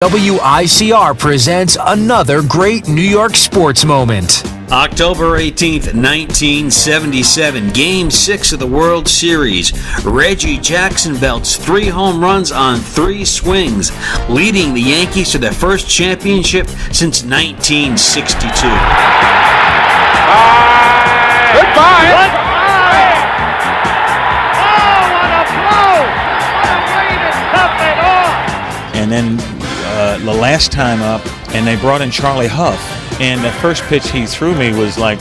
WICR presents another great New York sports moment. October 18th, 1977, Game 6 of the World Series. Reggie Jackson belts 3 home runs on 3 swings, leading the Yankees to their first championship since 1962. Goodbye! And then the last time up, and they brought in Charlie Huff, and the first pitch he threw me was like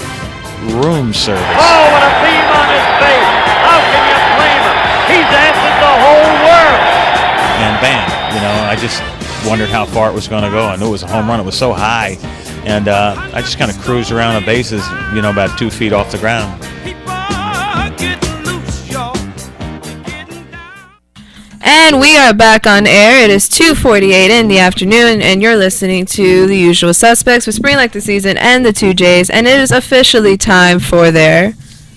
room service. Oh, what a beam on his face! How can you blame him? He's answered the whole world! And bam, I just wondered how far it was going to go. I knew it was a home run. It was so high, and I just kind of cruised around the bases, about 2 feet off the ground. And we are back on air. It is 2:48 in the afternoon, and you're listening to The Usual Suspects with Spring Like the Season and the 2Js, and it is officially time for their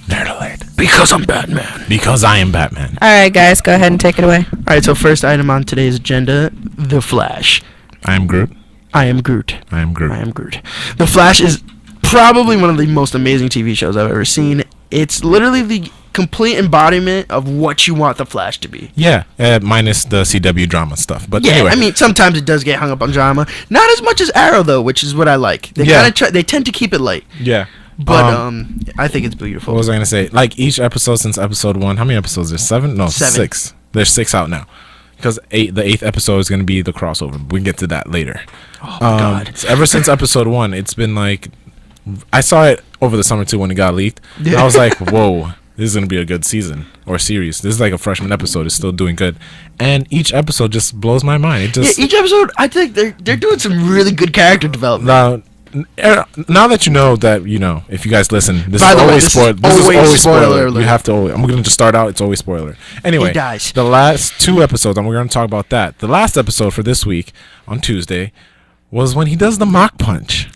Nerd Alert. Because I'm Batman. Because I am Batman. All right, guys, go ahead and take it away. All right, so first item on today's agenda, The Flash. I am Groot. I am Groot. I am Groot. I am Groot. The Flash is probably one of the most amazing TV shows I've ever seen. It's literally the complete embodiment of what you want the Flash to be. Yeah, minus the CW drama stuff. But yeah, anyway. I mean, sometimes it does get hung up on drama. Not as much as Arrow, though, which is what I like. They they tend to keep it light. Yeah. But I think it's beautiful. What was I going to say? Like, each episode since episode 1, how many episodes? There's 7? No, 7. 6. There's 6 out now. Because the 8th episode is going to be the crossover. We can get to that later. Oh, my God. So ever since episode 1, it's been like... I saw it over the summer, too, when it got leaked. Yeah. I was like, whoa. This is going to be a good season or series. This is like a freshman episode. It's still doing good. And each episode just blows my mind. It just each episode, I think they're doing some really good character development. Now that you know that, if you guys listen, this By is the way, always this spoiler. is This is always always spoiler spoiler. alert. You have to always. I'm going to just start out. It's always spoiler. Anyway, He dies. The last 2 episodes, and we're going to talk about that. The last episode for this week on Tuesday was when he does the Mach punch.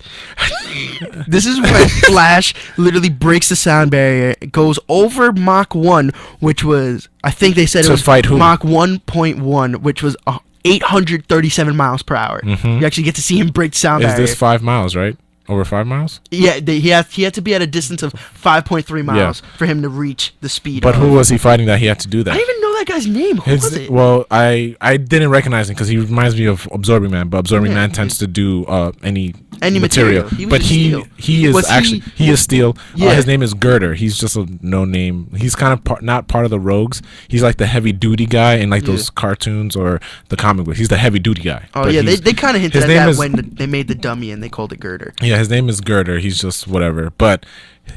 This is when Flash literally breaks the sound barrier, goes over Mach 1, which was, I think they said To it was fight who? Mach 1.1, which was 837 miles per hour. Mhm. You actually get to see him break the sound Is barrier. this 5 miles, right? Over 5 miles? Yeah, he had to be at a distance of 5.3 miles for him to reach the speed. But who was he fighting that he had to do that? I didn't even know that guy's name. Who was it? Well, I didn't recognize him because he reminds me of Absorbing Man, but Absorbing Man tends to do any material. But he is Steel. Yeah. His name is Girder. He's just a no name. He's kind of not part of the Rogues. He's like the heavy duty guy in like those cartoons or the comic books. He's the heavy duty guy. Oh But yeah, they kind of hinted his at name that is- when they made the dummy and they called it Girder. Yeah, his name is Girder. He's just whatever. But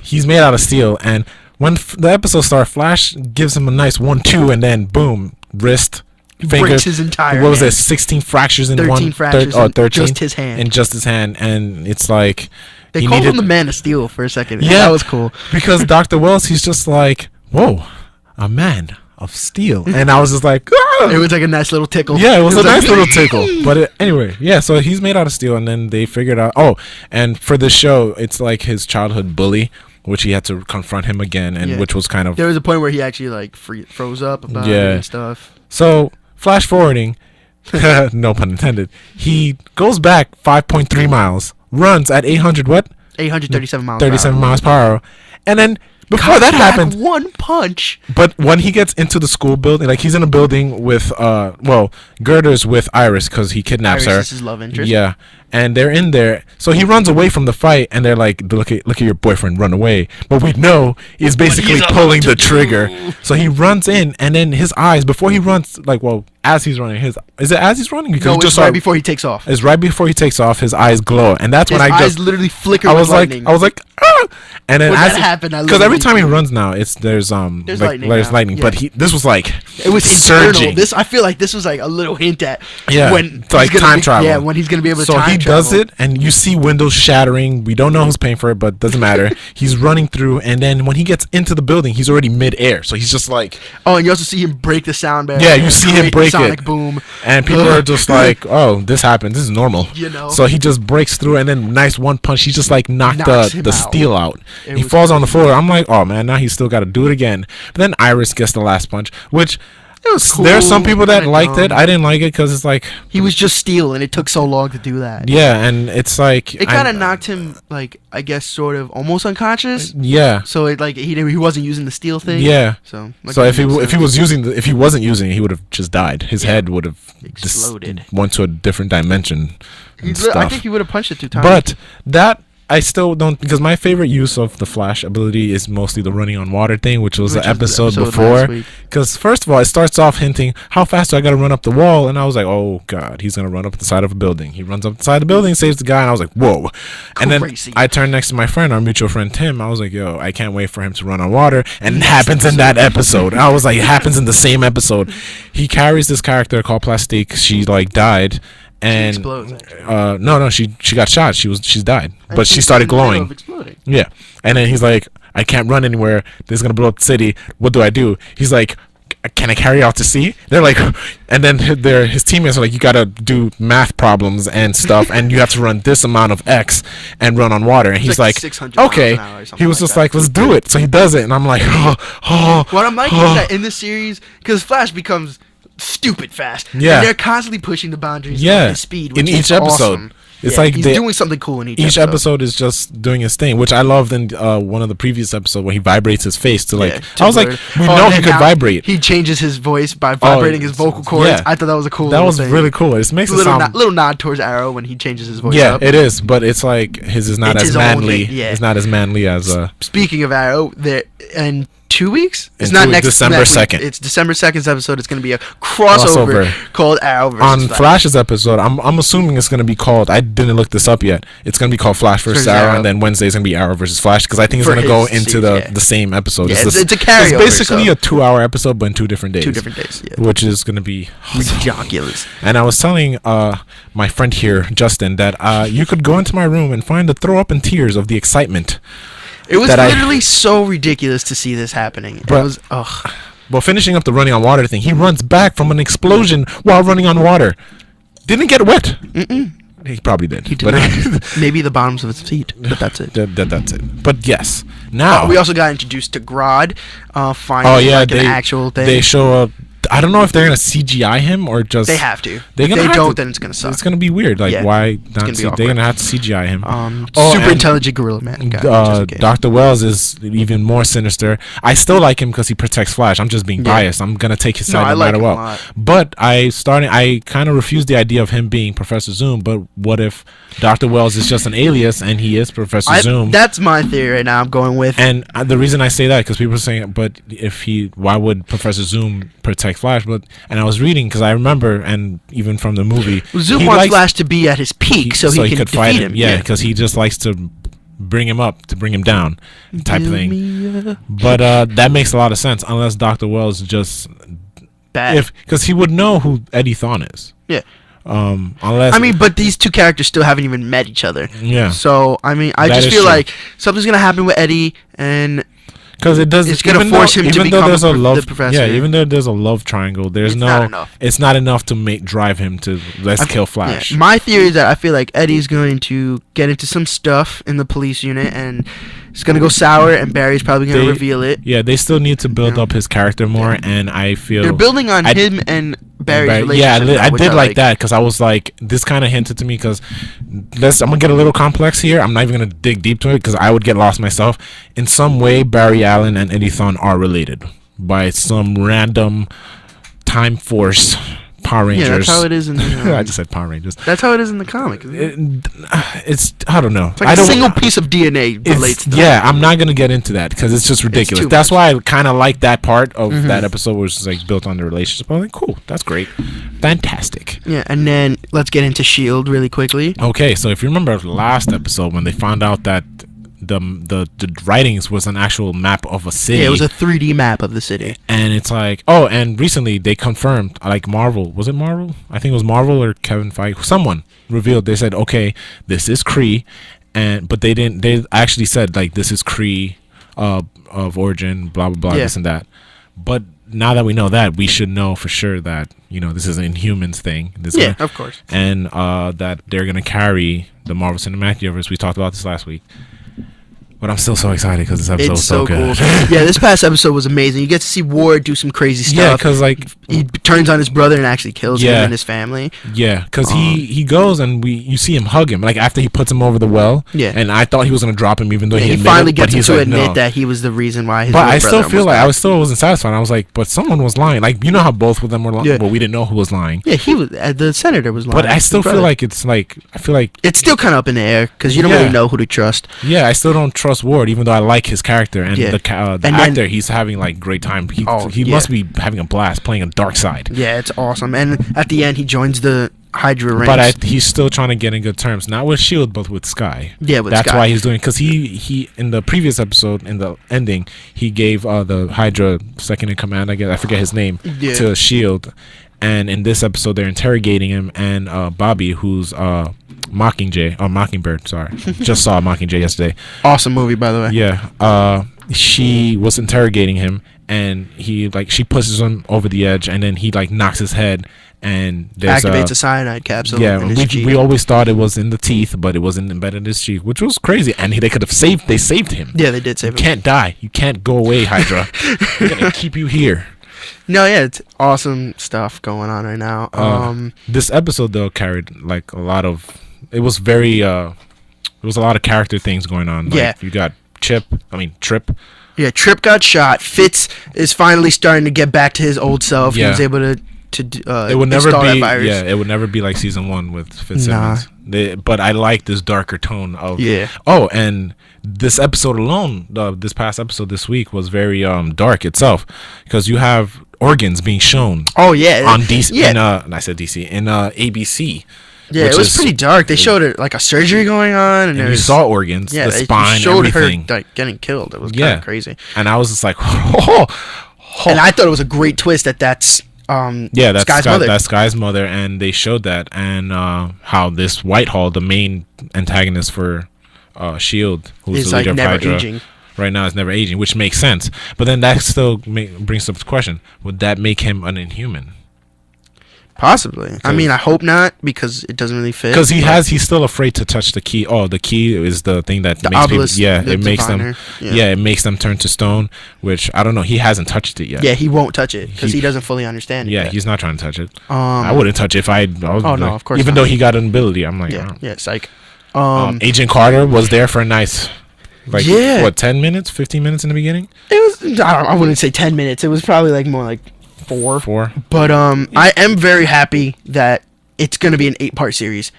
he's made out of steel. And when the episode starts, Flash gives him a nice 1-2, and then boom, wrist, finger. Breaks his entire What was hand. it? 16 fractures in 13 one. fractures in 13 just his hand. In just his hand, and it's like They he called needed- him the Man of Steel for a second. Yeah, that was cool. because Dr. Wells, he's just like, whoa, a man of steel, and I was just like, ah! It was like a nice little tickle. Yeah, it was a like, nice little tickle. But anyway, yeah, so he's made out of steel, and then they figured out, and for this show, it's like his childhood bully, which he had to confront him again, and which was kind of... There was a point where he actually like froze up about it and stuff. So, flash forwarding, no pun intended, he goes back 5.3 miles, runs at 837 miles 37 per hour. miles per hour, and then before Comes that back happened... one punch. But when he gets into the school building, like he's in a building with, Girder's with Iris because he kidnaps her. Iris is his love interest. Yeah, and they're in there. So he runs away from the fight, and they're like, "Look at your boyfriend run away." But we know he's basically he's pulling about the to trigger. do. So he runs in, and then his eyes before he runs, as he's running, is it as he's running? Because No, he it's just right saw- before he takes off. It's right before he takes off. His eyes glow, and that's His when I eyes just literally flicker I with was lightning. like, ah! And then When as that happened, I because every literally- time he runs now, there's lightning there's now, lightning. yeah. But this was like It was internal. surging. I feel like this was like a little hint at when it's like he's gonna time travel. Yeah, when he's gonna be able to so time he travel. does it, and you see windows shattering. We don't know who's paying for it, but doesn't matter. He's running through, and then when he gets into the building, he's already mid-air. So he's just like, Oh, and you also see him break the sound barrier. yeah, you see him create break sonic it, boom. and people are just like, oh, this happened. This is normal. You know. So he just breaks through, and then nice one punch. He just like knocked Knocks him the out. steel out. It He was falls on the floor. I'm like, oh man, now he's still got to do it again. But then Iris gets the last punch, which It was cool. There are some people that kinda liked it. dumb. I didn't like it because it's like, He was just Steel, and it took so long to do that. yeah, and it's like It kind of knocked him, like, I guess, sort of almost unconscious. Yeah, So it like he wasn't using the steel thing. yeah. So So if he wasn't using it, he would have just died. His head would have Exploded. went to a different dimension. And I stuff. think he would have punched it 2 times. But that I still don't, because my favorite use of the Flash ability is mostly the running on water thing, which was the episode before. Because first of all, it starts off hinting, how fast do I got to run up the wall? And I was like, oh god, he's gonna run up the side of a building. He runs up the side of the building, saves the guy, and I was like, whoa. And then Crazy. I turned next to my friend, our mutual friend Tim. I was like, yo, I can't wait for him to run on water. And it happens in that episode. I was like, it happens in the same episode. He carries this character called Plastique. She like died. And explodes, actually. no, she got shot. She's died, but she she's started in the middle glowing. of exploding. Yeah, and then he's like, I can't run anywhere. This is gonna blow up the city. What do I do? He's like, can I carry out to sea? They're like, and then his teammates are like, you gotta do math problems and stuff, and you have to run this amount of X and run on water. And he's like like, 600 miles okay. an hour or something He was like just that. like, let's do it. So he does it, and I'm like, What I'm liking is that in the series, because Flash becomes stupid fast. Yeah. And they're constantly pushing the boundaries Yeah, of his speed, in which is each episode. awesome. It's Yeah, like he's they- doing something cool in each episode is just doing his thing, which I loved in one of the previous episodes where he vibrates his face to like. Yeah, I was like, we know and he could now vibrate. He changes his voice by vibrating his vocal cords. yeah. I thought that was a cool. That little was thing. really cool. It makes It's a it sound. little nod towards Arrow when he changes his voice Yeah, up. it is, but it's like his is not It's as his own manly. thing, yeah. It's not as manly as Speaking of Arrow, there in 2 weeks. It's In not 2 next December next week. 2nd. It's December 2nd's episode. It's going to be a crossover called Arrow versus on Flash. Flash's episode. I'm assuming it's gonna be called. I didn't look this up yet. It's gonna be called Flash versus Arrow, and then Wednesday's gonna be Arrow versus Flash because I think it's For gonna go his into series, yeah. the same episode. Yeah, It's it's a It's carryover, basically so- a 2-hour episode, but in 2 different days. 2 different days. Yeah. Which is gonna be Ridiculous. And I was telling my friend here, Justin, that you could go into my room and find the throw up in tears of the excitement. It was that I- literally so ridiculous to see this happening. It Bruh. was ugh. Well, finishing up the running on water thing, he runs back from an explosion while running on water. Didn't get wet. He probably did. He did not. Maybe the bottoms of his feet, but that's it. That's it. But yes, now. We also got introduced to Grodd. Finally, like an actual thing. They show a. I don't know if they're gonna CGI him or just. They have to. They're If gonna they have don't, to. then it's gonna suck. It's gonna be weird. Like, Yeah. why not? gonna be They're awkward. gonna have to CGI him. Super and, intelligent Gorilla Man guy. which is okay. Dr. Wells is even more sinister. I still like him because he protects Flash. I'm just being Yeah. biased. I'm gonna take his No, side I no like matter him a what. lot. But I kind of refuse the idea of him being Professor Zoom. But what if Dr. Wells is just an alias and he is Professor Zoom? That's my theory right now. I'm going with. And the reason I say that because people are saying, but why would Professor Zoom protect Flash? And I was reading because I remember, and even from the movie, Zoom he wants likes- Flash to be at his peak so he can could defeat fight him. Yeah, because he just likes to bring him up to bring him down, type Give thing. me a But that makes a lot of sense unless Dr. Wells just bad. because he would know who Eddie Thawne is. Yeah. Unless I mean, but these two characters still haven't even met each other. Yeah. So I mean, I That just is feel true. like something's gonna happen with Eddie, and because it does. It's gonna even force though- him to even though become there's a the love, professor. Yeah, even though there's a love triangle, there's It's no. not enough. It's not enough to drive him to let's kill Flash. yeah, my theory is that I feel like Eddie's going to get into some stuff in the police unit, and it's gonna go sour, and Barry's probably gonna They- reveal it. Yeah, they still need to build Yeah. up his character more, and I feel They're building on I- him and Barry's Barry- relationship. yeah, I now, which did like that because I was like, this kind of hinted to me because I'm gonna get a little complex here. I'm not even gonna dig deep to it because I would get lost myself. In some way, Barry Allen and Eddie Thawne are related by some random time force Power Rangers. Yeah, that's how it is in the. I just said Power Rangers. That's how it is in the comic. Isn't it? It's I don't know. It's like I a don't, single piece of DNA relates to yeah, that. I'm not gonna get into that because it's just ridiculous. too That's much. why I kind of like that part of that episode, was just like built on the relationship. I'm like, cool, that's great, fantastic. Yeah, and then let's get into Shield really quickly. Okay, so if you remember the last episode when they found out that the writings was an actual map of a city. Yeah, it was a 3D map of the city. And it's like, oh, and recently they confirmed, like Marvel, was it Marvel? I think it was Marvel or Kevin Feige. Someone revealed, they said, okay, this is Kree, but they actually said, like, this is Kree of origin, blah, blah, blah, Yeah. this and that. But now that we know that, we should know for sure that, this is an Inhumans thing. Yeah, of course. And that they're going to carry the Marvel Cinematic Universe. We talked about this last week. But I'm still so excited because this episode It's was so cool. good. Yeah, this past episode was amazing. You get to see Ward do some crazy stuff. Yeah, because like he turns on his brother and actually kills him and his family. Yeah, because he goes and you see him hug him like after he puts him over the well. Yeah, and I thought he was gonna drop him even though he finally gets to admit that he was the reason why his. But I still feel like I wasn't satisfied. I was like, but someone was lying. Like you know how both of them were lying. Yeah. Well, we didn't know who was lying. Yeah, he was. The senator was lying. But I still feel like it's still kind of up in the air because you don't really know who to trust. Yeah, I still don't trust Ward, even though I like his character and the actor. He's having like great time. He must be having a blast playing a dark side. Yeah, it's awesome. And at the end, he joins the Hydra ranks. But he's still trying to get in good terms, not with Shield, but with Sky. Yeah, with that's Sky. why he's doing. Because he in the previous episode, in the ending, he gave the Hydra second in command. I guess I forget his name to Shield, and in this episode, they're interrogating him and Bobby, who's Mockingbird. Sorry, just saw Mockingjay yesterday. Awesome movie, by the way. Yeah. She was interrogating him, and she pushes him over the edge, and then he like knocks his head, and there's activates a cyanide capsule. Yeah, we always thought it was in the teeth, but it wasn't embedded in his cheek, which was crazy. And they could have saved. They saved him. Yeah, they did save him. You can't die. You can't go away, Hydra. We're gonna keep you here. No, yeah, it's awesome stuff going on right now. This episode though carried like a lot of. It was very. There was a lot of character things going on. Like, you got Trip. Yeah, Trip got shot. Fitz is finally starting to get back to his old self. Yeah. He was able to it would never install be that virus. Yeah, it would never be like season 1 with Fitzsimmons. But I like this darker tone of and this episode alone, this past episode this week was very dark itself because you have organs being shown. Oh yeah, on DC. Yeah, I said DC in ABC. Yeah, it was pretty dark. They showed it like a surgery going on, and you saw organs, the spine, showed everything. her like getting killed. It was kind of crazy. And I was just like, and I thought it was a great twist that's Sky's mother. That's Sky's mother, and they showed that, and how this Whitehall, the main antagonist for Shield, who's the leader of Hydra, aging. Right now is never aging, which makes sense. But then that still brings up the question: would that make him an Inhuman? Possibly. I mean, I hope not because it doesn't really fit. Because he's still afraid to touch the key. Oh, the key is the thing that makes obelisk, people. Yeah, it makes them. Yeah, it makes them turn to stone. Which I don't know. He hasn't touched it yet. Yeah, he won't touch it because he doesn't fully understand it. Yeah, yet. He's not trying to touch it. I wouldn't touch it if I. Oh no, of course. Even though he got an ability, I'm like, psych. Agent Carter was there for a nice. Like, what, 10 minutes, 15 minutes in the beginning? It was. I wouldn't say 10 minutes. It was probably like more like 4. But I am very happy that it's going to be an 8-part series.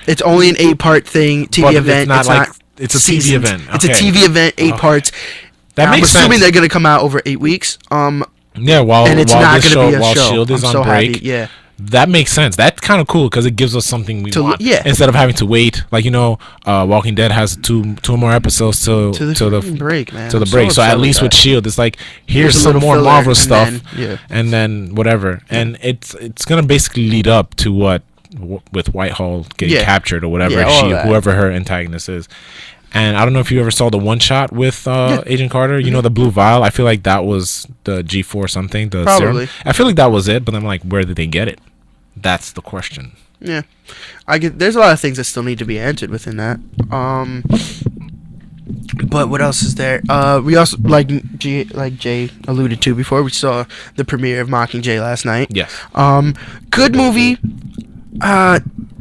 It's only an 8-part thing, TV event. It's a TV event. It's a TV event, 8 parts. That makes sense. I'm assuming they're going to come out over 8 weeks. Yeah, while and it's not going to be a while show. Shield is I'm on so break. Happy. Yeah. That makes sense. That's kind of cool because it gives us something we want. Yeah. Instead of having to wait, like Walking Dead has two more episodes to the break, man. To the break. So at least with Shield, it's like here's some more Marvel stuff, and then whatever. And it's gonna basically lead up to what with Whitehall getting captured or whatever whoever her antagonist is. And I don't know if you ever saw the one shot with Agent Carter. You know, the blue vial. I feel like that was the G4 something. The Probably. Serum. I feel like that was it. But I'm like, where did they get it? That's the question. Yeah, there's a lot of things that still need to be answered within that. But what else is there? We also like Jay alluded to before. We saw the premiere of Mockingjay last night. Yes. Good movie.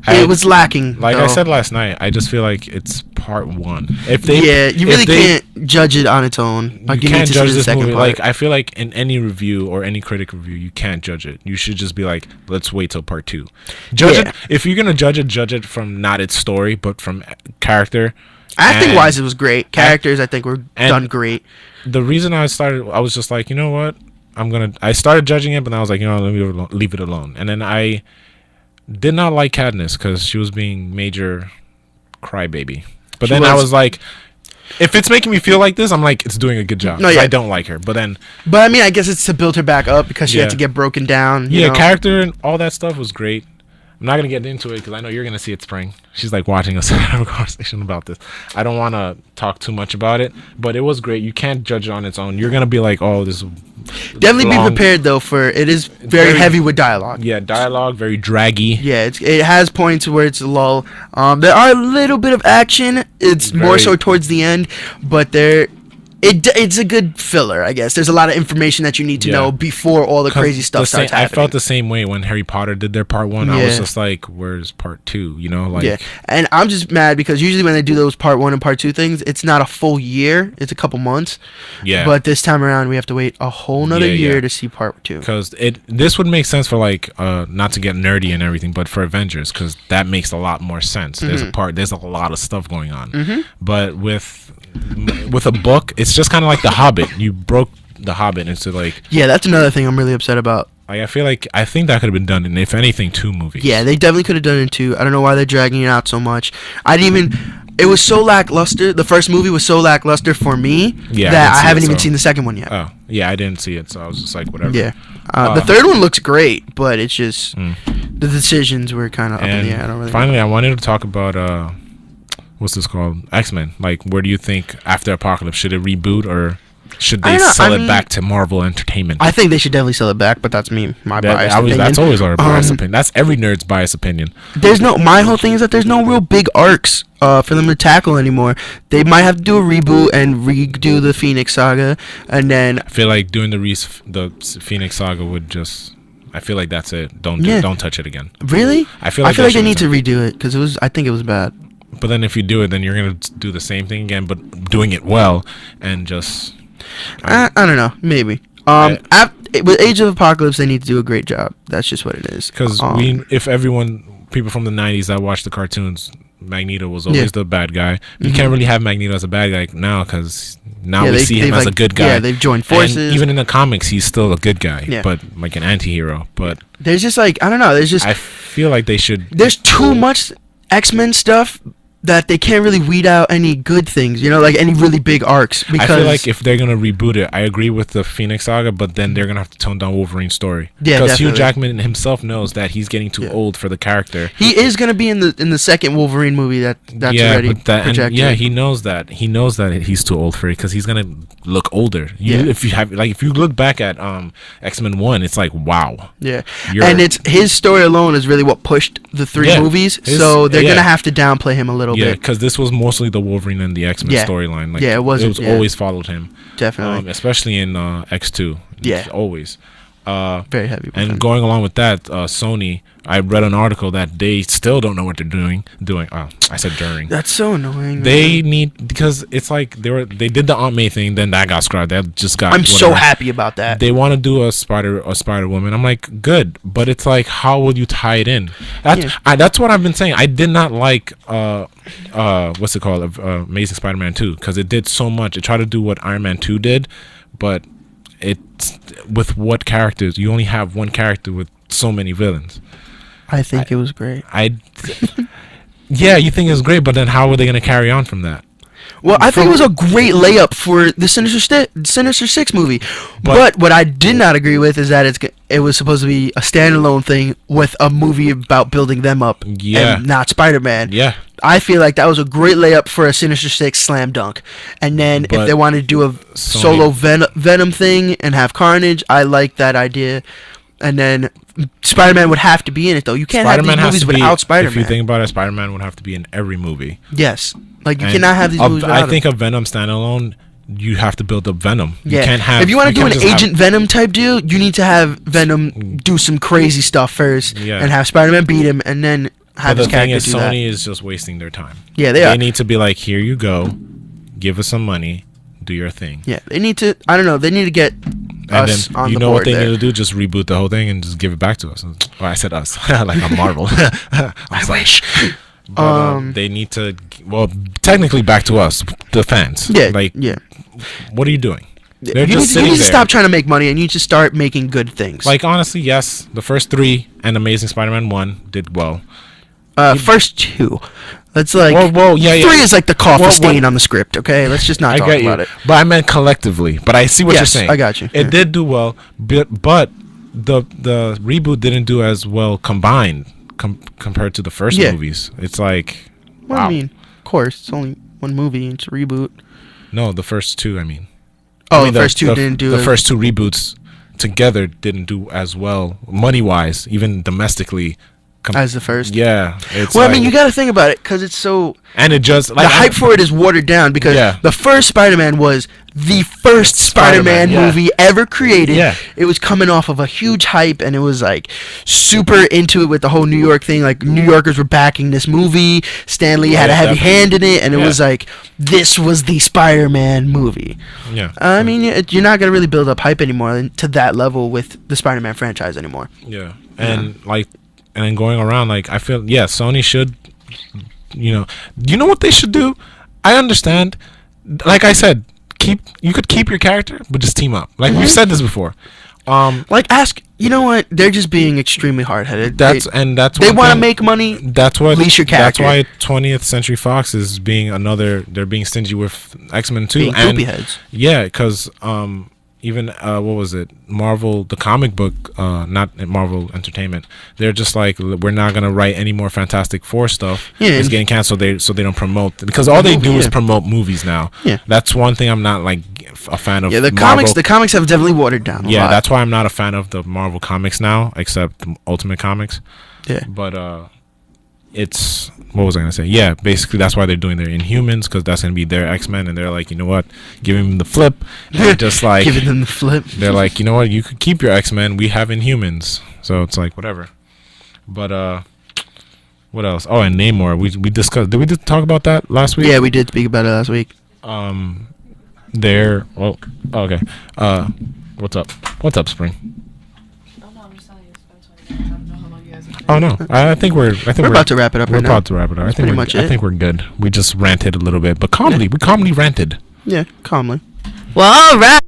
It was lacking. Like I said last night, I just feel like it's part 1. You really can't judge it on its own. Like you can't judge this movie. Like I feel like in any review or any critic review, you can't judge it. You should just be like, let's wait till part 2. Judge it if you're gonna judge it from not its story, but from character. Acting wise, it was great. Characters, I think, were done great. The reason I was just like, you know what, I started judging it, but then I was like, let me leave it alone. And then I did not like Katniss because she was being major crybaby. But then I was like, if it's making me feel like this, I'm like, it's doing a good job. No, I don't like her. But I mean, I guess it's to build her back up because she had to get broken down. You know? Character and all that stuff was great. I'm not gonna get into it because I know you're gonna see it spring. She's like watching us have a conversation about this. I don't want to talk too much about it, but it was great. You can't judge it on its own. You're gonna be like, oh, this. Definitely be prepared though, for it is very heavy with dialogue. Yeah, dialogue, very draggy. Yeah, it has points where it's lull. There are a little bit of action. It's more so towards the end, but it's a good filler, I guess. There's a lot of information that you need to know before all the crazy stuff starts happening. I felt the same way when Harry Potter did their part 1. I was just like, where's part 2? You know, like. Yeah, and I'm just mad because usually when they do those part 1 and part 2 things, it's not a full year. It's a couple months. Yeah. But this time around, we have to wait a whole nother year to see part 2. Because this would make sense for like, not to get nerdy and everything, but for Avengers, because that makes a lot more sense. There's a lot of stuff going on. But with a book, it's just kind of like The Hobbit. You broke The Hobbit into like. Yeah, that's another thing I'm really upset about. I think that could have been done in, if anything, 2 movies. Yeah, they definitely could have done it in 2. I don't know why they're dragging it out so much. It was so lackluster. The first movie was so lackluster for me that I haven't even seen the second one yet. Oh, yeah, I didn't see it, so I was just like, whatever. Yeah. The third one looks great, but it's just the decisions were kind of up in the air. I don't really finally, I wanted to talk about what's this called? X-Men. Like, where do you think after Apocalypse, should it reboot or should they sell it back to Marvel Entertainment? I think they should definitely sell it back, but that's my biased opinion. That's always our biased opinion. That's every nerd's biased opinion. My whole thing is that there's no real big arcs for them to tackle anymore. They might have to do a reboot and redo the Phoenix Saga, and then I feel like doing the Phoenix Saga would just. I feel like that's it. Don't touch it again. Really? I feel like they need to redo it because I think it was bad. But then if you do it, then you're gonna do the same thing again, but doing it well and just. I don't know. Maybe. With Age of Apocalypse, they need to do a great job. That's just what it is. Because people from the 90s that watched the cartoons, Magneto was always the bad guy. You can't really have Magneto as a bad guy now because we see him as a good guy. Yeah, they've joined forces. And even in the comics, he's still a good guy, but like an anti-hero. But there's just like, I don't know. I feel like they should. There's too much X-Men stuff that they can't really weed out any good things, like any really big arcs. Because I feel like if they're gonna reboot it, I agree with the Phoenix Saga, but then they're gonna have to tone down Wolverine's story. Yeah, because Hugh Jackman himself knows that he's getting too old for the character. He is gonna be in the second Wolverine movie that's already projected. He knows that. He knows that he's too old for it because he's gonna look older. If you look back at X-Men 1, it's like wow. Yeah, and it's his story alone is really what pushed the 3 movies. So they're gonna have to downplay him a little bit. Yeah, because this was mostly the Wolverine and the X-Men storyline. Like, it was always followed him. Definitely. Especially in X2. Yeah. Always. Very heavy. And going along with that, Sony, I read an article that they still don't know what they're doing. I said during. That's so annoying. They need, because it's like they did the Aunt May thing, then that got scrapped. That just got. I'm so happy about that. They want to do a Spider Woman. I'm like, good, but it's like, how will you tie it in? That's what I've been saying. I did not like what's it called, Amazing Spider-Man 2, because it did so much. It tried to do what Iron Man 2 did, but it's with what characters? You only have one character with so many villains. I think it was great. Yeah, you think it was great, but then how are they going to carry on from that? Well, I think it was a great layup for the Sinister Six movie. But what I did not agree with is that it was supposed to be a standalone thing with a movie about building them up and not Spider-Man. Yeah. I feel like that was a great layup for a Sinister Six slam dunk. And then if they wanted to do a solo Venom thing and have Carnage, I like that idea. And then Spider-Man would have to be in it, though. You can't have these movies without Spider-Man. If you think about it, Spider-Man would have to be in every movie. Yes. Like, you cannot have these movies without I think a Venom standalone, you have to build up Venom. Yeah. You can't have... If you want to do an Agent Venom type deal, you need to have Venom do some crazy stuff first and have Spider-Man beat him and then have his character do that. But the thing is, Sony is just wasting their time. Yeah, they are. They need to be like, here you go, give us some money, do your thing. Yeah, they need to... I don't know. They need to get... And then you know what they need to do? Just reboot the whole thing and just give it back to us. Well, I said us, like I'm Marvel. I wish. But, they need to. Well, technically, back to us, the fans. Yeah. What are you doing? You need to stop trying to make money and you need to start making good things. Like, honestly, yes, the first 3 and Amazing Spider-Man 1 did well. First 2. That's like 3 is like the coffee stain on the script. Okay, let's just not talk about it. But I meant collectively. But I see what you're saying. I got you. It did do well, but the reboot didn't do as well combined compared to the first Yeah. movies. It's like, Well, wow. I mean, of course, it's only one movie. It's a reboot. No, the first two. I mean, Oh, I mean, the first two didn't do the it. first two reboots together didn't do as well money wise, even domestically. As the first. Yeah. It's Well, I mean, like- you got to think about it because it's so. and it just like The hype for it is watered down because Yeah. the first Spider-Man was the first Spider-Man Spider-Man, yeah. movie ever created. Yeah. It was coming off of a huge hype, and it was like super into it with the whole New York thing. Like New Yorkers were backing this movie. Stan Lee had a Yeah, heavy definitely. hand in it, and it Yeah. was like this was the Spider-Man movie. Yeah. I mean, you're not gonna really build up hype anymore to that level with the Spider-Man franchise anymore. Yeah, and like, and then going around, like, I feel, yeah, Sony should, you know what they should do? I understand, like I said, you could keep your character, but just team up. Like we've said this before. Like, you know what? They're just being extremely hard-headed. That's they one want to thing- make money. That's what. Release your That's character. why 20th Century Fox is being they're being stingy with X-Men too, Being and poopy heads. yeah, because even what was it? Marvel, the comic book, not Marvel Entertainment. They're just like, we're not gonna write any more Fantastic Four stuff. Yeah, It's and- getting canceled. So they don't promote, because all they do is Yeah. promote movies now. Yeah. That's one thing I'm not like a fan of. Yeah, the Marvel. comics have definitely watered down. A Yeah, lot. that's why I'm not a fan of the Marvel comics now, except Ultimate Comics. Yeah. But it's, what was I gonna say? Yeah, basically that's why they're doing their Inhumans, because that's gonna be their X-Men, and they're like, you know what, giving them the flip. They're just like, giving them the flip. they're like, you know what, you could keep your X-Men, we have Inhumans, so it's like whatever. But what else? Oh, and Namor, we discussed. Did we talk about that last week? Yeah, we did speak about it last week. There. Well, okay. What's up? What's up, Spring? Oh no, I think we're about to wrap it up We're right now. about to wrap it up. That's pretty much I it. think we're good. We just ranted a little bit, but calmly. We calmly ranted. Yeah, calmly. Well, all right.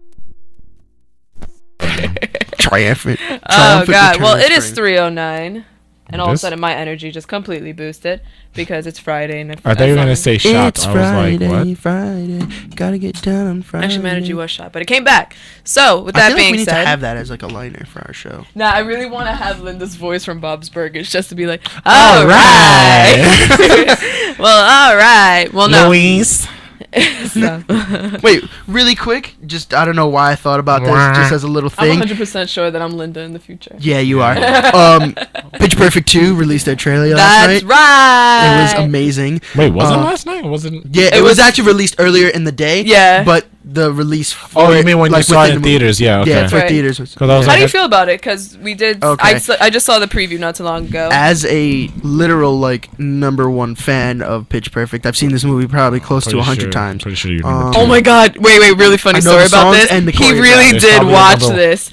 Triumphant. Oh triumphant God! return Well, of it is spring. 3:09, and all of a This? sudden my energy just completely boosted because it's Friday. And I thought you were gonna say shots. It's I was Friday, like, what? Friday. Gotta get down on Friday. Actually, my energy was shot, but it came back. So with I that feel like being we need said, to have that as like a liner for our show. nah, I really want to have Linda's voice from Bob's Burgers just to be like, All all right. Well, all right. Well, no. Luis. So, Wait, really quick. Just I don't know why I thought about this. Just as a little I'm thing. 100% sure that I'm Linda in the future. Yeah, you are. Pitch Perfect 2 released their trailer last That's night. right. It was amazing. Wait, was it Uh, last night? Was it? Yeah, it was actually released earlier in the day. Yeah. But the release. For Oh, you it, mean when you like, saw it within in the movie- theaters? Yeah. Okay. Yeah, for Right. theaters. Was, 'Cause I was How like, do you feel about it? Because we did. Okay. I just saw the preview not too long ago. as a literal like #1 fan of Pitch Perfect, I've seen this movie probably close to 100 times. Pretty sure you Um, remember. Oh my God! Wait! Really funny I know story the about songs this. and the He choreography. really It's did probably watch another- this.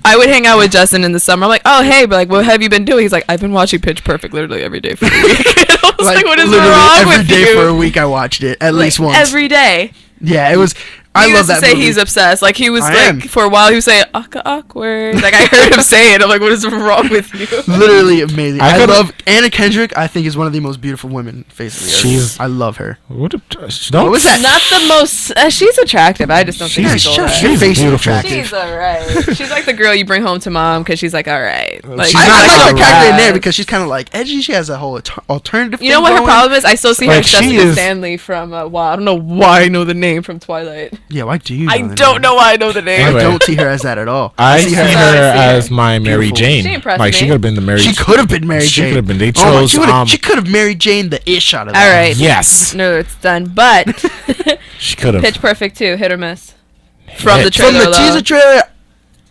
I would hang out with Justin in the summer. I'm like, oh hey, but like, what have you been doing? He's like, I've been watching Pitch Perfect literally every day for a week. I was like, what is literally wrong every with day you? for a week I watched it at Like, least once. every day. Yeah, it was. I He love used to that say movie. he's obsessed. Like he was I like am. for a while he was saying awkward. Like I heard him say it. I'm like, what is wrong with you? Literally amazing. I I could've- love Anna Kendrick. I think is one of the most beautiful women face of the earth. She's- I love her. What What was that? Not the most. She's attractive. I just don't think She's- she's Shut alright. up. Your she's face is beautiful. attractive. She's alright. She's like the girl you bring home to mom because she's like alright. Like She's I not like alright. her character in there because she's kind of like edgy. She has a whole alternative. You know thing what her going. problem is? I still see her Like, as she Jessica is- Stanley from. Wow, I don't know why I know the name from Twilight. Yeah, why do you? I know that don't name? know why I know the name. Anyway. I don't see her as that at all. I see see her. her I see her. as my Mary Beautiful. Jane. She impressed Like she me. could have been the Mary. She could have been Mary She Jane. could have been. They Oh my- chose. she could have Mary Jane the ish out of that. All right. Yes, No, it's done. But she could have. Pitch Perfect too, hit or miss. From the Hit. trailer. From the teaser trailer,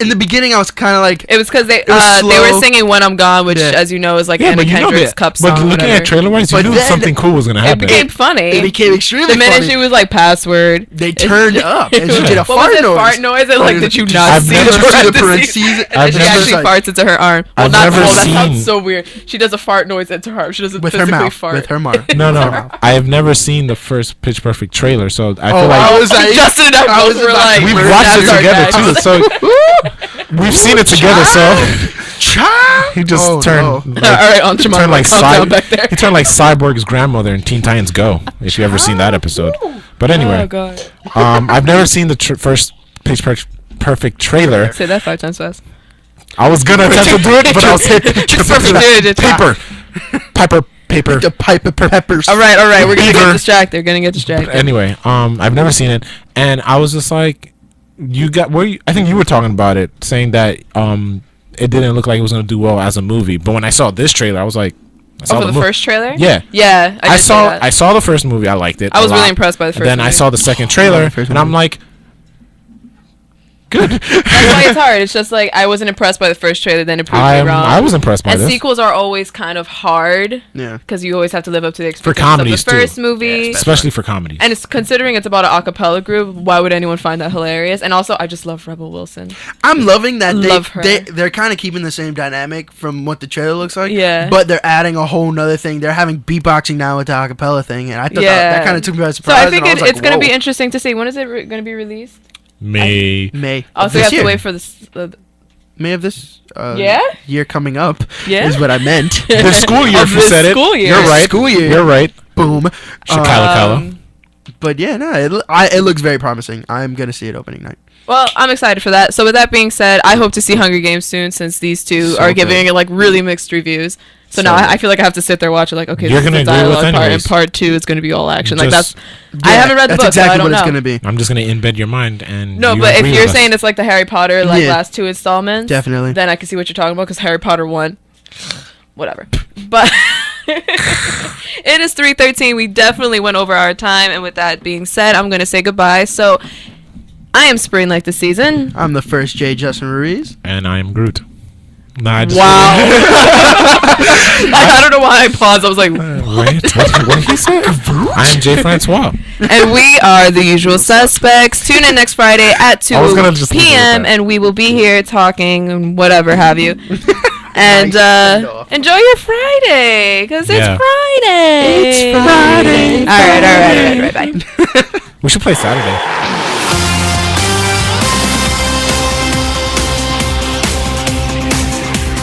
in the beginning, I was kind of like, It was because they was they were slow. singing "When I'm Gone," which, Yeah. as you know, is like Yeah, Anna but you know Kendrick's that. cup But song. looking whatever. at trailer wise, you But knew then something cool was gonna It happen. became funny. it became extremely the minute funny. she was like password, They turned up and she did a what fart was it, noise. fart noise? And like, What did you is it? not I've see never the seen the parentheses? parentheses. And I've then she never- actually farts into her arm. Well, I've not never that seen- sounds so weird. She does a fart noise into her arm. She doesn't with her physically mouth. fart. With her mouth. No. I have never seen the first Pitch Perfect trailer, so I feel Oh, like I was like, Justin and I was both were about like, to we've murder watched that it together guy. too. So we've seen it together. So Child. he just Oh, turned. no. Like, All right, on he turned like calm down back there. He turned like Cyborg's grandmother in Teen Titans Go. If you ever seen that episode. But Oh anyway, god. I've never seen the first Pitch Perfect trailer. Say that 5 times fast. I was gonna attempt to do it, but I was hit. Perfect. Paper. Pepper paper. The Piper Peppers. All right. We're gonna Beaver. get distracted. Anyway, I've never seen it, and I was just like, I think you were talking about it, saying that it didn't look like it was gonna do well as a movie. But when I saw this trailer, I was like, For the first trailer? Yeah. Yeah. I saw the first movie. I liked it. I was a really lot. impressed by the first Then I movie. saw the second trailer, and I'm like, good. That's why it's hard. It's just like I wasn't impressed by the first trailer, then it proved me wrong. I was impressed by and this. sequels are always kind of hard. Yeah. Because you always have to live up to the For expectations comedies of the first too. movie. Especially for comedies. And it's considering it's about an a cappella group, why would anyone find that hilarious? And also, I just love Rebel Wilson. I'm loving that Love her. they're kind of keeping the same dynamic from what the trailer looks like. Yeah. But they're adding a whole nother thing. They're having beatboxing now with the acapella thing, and I thought that kind of took me by So surprise. I think and was it's like, going to be whoa. interesting to see. When is it going to be released? May. Also, you have to wait for this. May of this Yeah? year coming up Yeah? is what I meant. The school year, Of if you the said it. school year. You're right. School year. You're right. Boom. Shakala. But yeah, no, it looks very promising. I'm gonna see it opening night. Well, I'm excited for that. So with that being said, I hope to see Hunger Games soon, since these two So are giving good. it like really mixed reviews. So now So I feel like I have to sit there watch it. Like, okay, You're this is gonna the agree with dialogue part, and anyways. part 2 is going to be all action. Like Just- I haven't read the that's book, exactly so I don't what know. it's gonna be. I'm just gonna embed your mind and. No, you but if agree you're with us. saying it's like the Harry Potter Yeah. last 2 installments, Definitely. then I can see what you're talking about, because Harry Potter 1, whatever. But it is 3:13. We definitely went over our time, and with that being said, I'm going to say goodbye. So I am Spring Like the Season. I'm the first J. Justin Ruiz. And I am Groot. Nah, I just Wow. I don't know why I paused. I was like, Wait, what did he say? I am Jay Francois. and we are the usual suspects. Tune in next Friday at 2 I was gonna just leave it with p.m. that. and we will be here talking and whatever have you. And enjoy your Friday, because it's Yeah. Friday. It's Friday. All right. Bye. We should play Saturday.